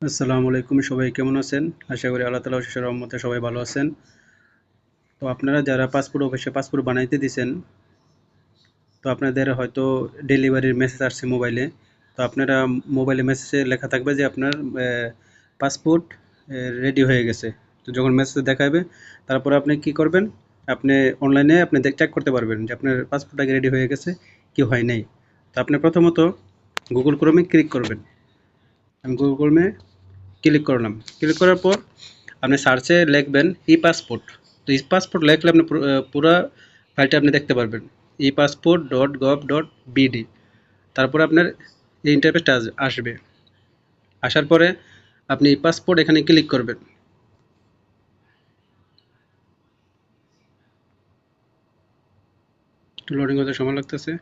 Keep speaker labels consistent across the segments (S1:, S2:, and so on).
S1: আসসালামু আলাইকুম, সবাই কেমন আছেন? আশা করি আল্লাহ তাআলার অশেষ রহমতে সবাই ভালো আছেন। তো আপনারা যারা পাসপোর্ট অফিসে পাসপোর্ট বানাইতে দিছেন, তো আপনাদের হয়তো ডেলিভারির মেসেজ আসছে মোবাইলে। তো আপনারা মোবাইলে মেসেজে লেখা থাকবে যে আপনার পাসপোর্ট রেডি হয়ে গেছে। তো যখন মেসেজ দেখাবে, তারপরে আপনি কি করবেন? আপনি অনলাইনে আপনি চেক করতে পারবেন যে আপনার পাসপোর্ট আগে রেডি হয়ে গেছে কি হয় নাই। তো আপনি প্রথমত গুগল ক্রোমে ক্লিক করবেন। আমি গুগল ক্রোমে ক্লিক করলাম। ক্লিক করার পর আপনি সার্চে লিখবেন ই পাসপোর্ট। তো ই পাসপোর্ট লিখলে আপনি পুরা ফাইলটা আপনি দেখতে পারবেন। epassport.gov.bd। তারপরে আপনার এই ইন্টারফেসটা আসবে। আসার পরে আপনি ই পাসপোর্ট এখানে ক্লিক করবেন। একটু লোডিং হতে সময় লাগতেছে।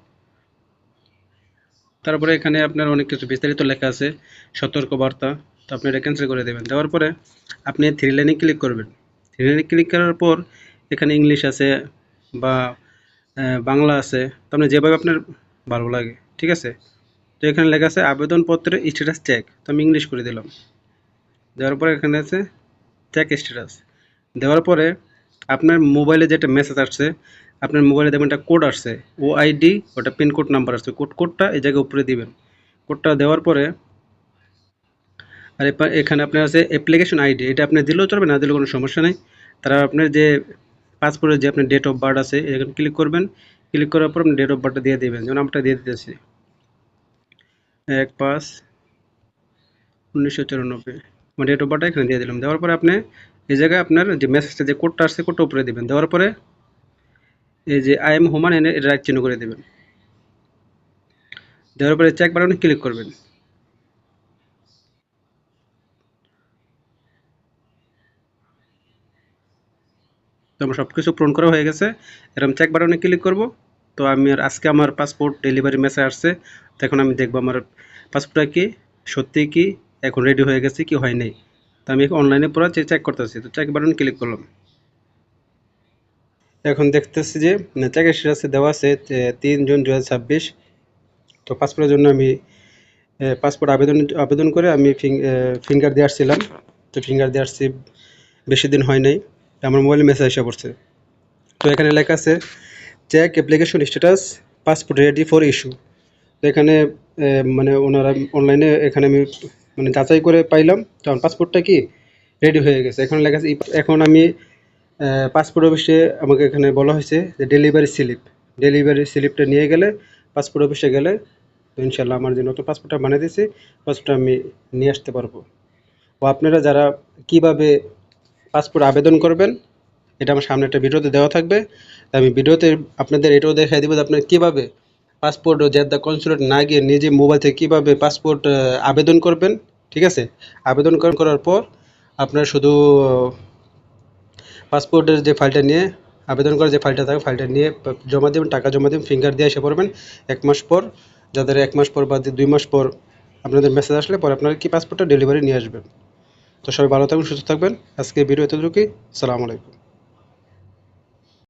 S1: তারপরে এখানে আপনার অনেক কিছু বিস্তারিত লেখা আছে, সতর্কবার্তা। তো আপনি এটা ক্যান্সেল করে দেবেন। দেওয়ার পরে আপনি থ্রি লাইনে ক্লিক করবেন। থ্রি লাইনে ক্লিক করার পর এখানে ইংলিশ আছে বা বাংলা আছে। তো আপনি যেভাবে আপনার ভালো লাগে, ঠিক আছে? তো এখানে লেখা আছে আবেদনপত্রের স্ট্যাটাস চেক। তো আমি ইংলিশ করে দিলাম। দেওয়ার পরে এখানে আছে চেক স্ট্যাটাস। দেওয়ার পরে আপনার মোবাইলে যেটা মেসেজ আসছে, আপনার মোবাইলে দেখবেন একটা কোড আসছে, ওআইডি, ওটা পিনকোড নাম্বার আসছে। কোডটা এই জায়গায় উপরে দিবেন। কোডটা দেওয়ার পরে আর এখানে আপনার আছে অ্যাপ্লিকেশন আইডি। এটা আপনি দিলেও চলবে, না দিলেও কোনো সমস্যা নেই। তারা আপনার যে পাসপোর্টের যে আপনার ডেট অফ বার্থ আছে, এখানে ক্লিক করবেন। ক্লিক করার পর আপনি ডেট অফ বার্থটা দিয়ে দেবেন। যেমন আমরা দিয়ে দিতেছি 1/5/1994। আমার ডেট অফ বার্থটা এখানে দিয়ে দিলাম। দেওয়ার পরে আপনি এই জায়গায় আপনার যে মেসেজটা, যে কোডটা আসছে, কোডটা উপরে দিবেন। দেওয়ার পরে এই যে আই এম হুমান এনে এটা রাইট চিহ্ন করে দেবেন। দেওয়ার পরে চেক বাটনে ক্লিক করবেন। তো আমার সব কিছু পূরণ করা হয়ে গেছে। এরকম চেক বাটনে ক্লিক করব। তো আমি আজকে আমার পাসপোর্ট ডেলিভারি মেসেজ আসছে। তো এখন আমি দেখব আমার পাসপোর্টটা কি সত্যিই কি এখন রেডি হয়ে গেছে কি হয় নাই। তো আমি অনলাইনে পুরো চেক করতেছি। তো চেক বাটনে ক্লিক করলাম। এখন দেখতেছি যে চেকের স্ট্যাটাসে দেওয়া আছে 3 জুন 2026। তো পাসপোর্টের জন্য আমি পাসপোর্ট আবেদন করে আমি ফিঙ্গার দিয়ে আসছিলাম। তো ফিঙ্গার দিয়ে আসছি, বেশি দিন হয় নাই। আমার মোবাইলে মেসেজ এসে পড়ছে। তো এখানে লেখা আছে check application status passport ready for issue. তো এখানে মানে ওনারা অনলাইনে এখানে আমি মানে যাচাই করে পাইলাম তো আমার পাসপোর্টটা কি রেডি হয়ে গেছে। এখন লেখা আছে এখন আমি পাসপোর্ট অফিসে আমাকে এখানে বলা হয়েছে যে ডেলিভারি স্লিপটা নিয়ে গেলে পাসপোর্ট অফিসে গেলে তো ইনশাল্লাহ আমার যে নতুন পাসপোর্টটা বানিয়ে দিয়েছি পাসপোর্টটা আমি নিয়ে আসতে পারবো। ও আপনারা যারা কিভাবে পাসপোর্ট আবেদন করবেন, এটা আমার সামনে একটা ভিডিওতে দেওয়া থাকবে। আমি ভিডিওতে আপনাদের এটাও দেখাই দেবো যে আপনারা কীভাবে পাসপোর্ট জেদ্দা কনসুলেট না গিয়ে নিজে মোবাইল থেকে কীভাবে পাসপোর্ট আবেদন করবেন, ঠিক আছে? আবেদন করার পর আপনার শুধু পাসপোর্টের যে ফাইলটা নিয়ে আবেদন করার যে ফাইলটা থাকে ফাইলটা নিয়ে জমা দেবেন, টাকা জমা দেবেন, ফিঙ্গার দিয়ে এসে পড়বেন 1 মাস পর। যাদের 1 মাস পর বা 2 মাস পর আপনাদের মেসেজ আসলে পরে আপনারা কি পাসপোর্টটা ডেলিভারি নিয়ে আসবেন। তো সবাই ভালো থাকবেন, সুস্থ থাকবেন। আজকে ভিডিও এতটুকুই। আসসালামু আলাইকুম।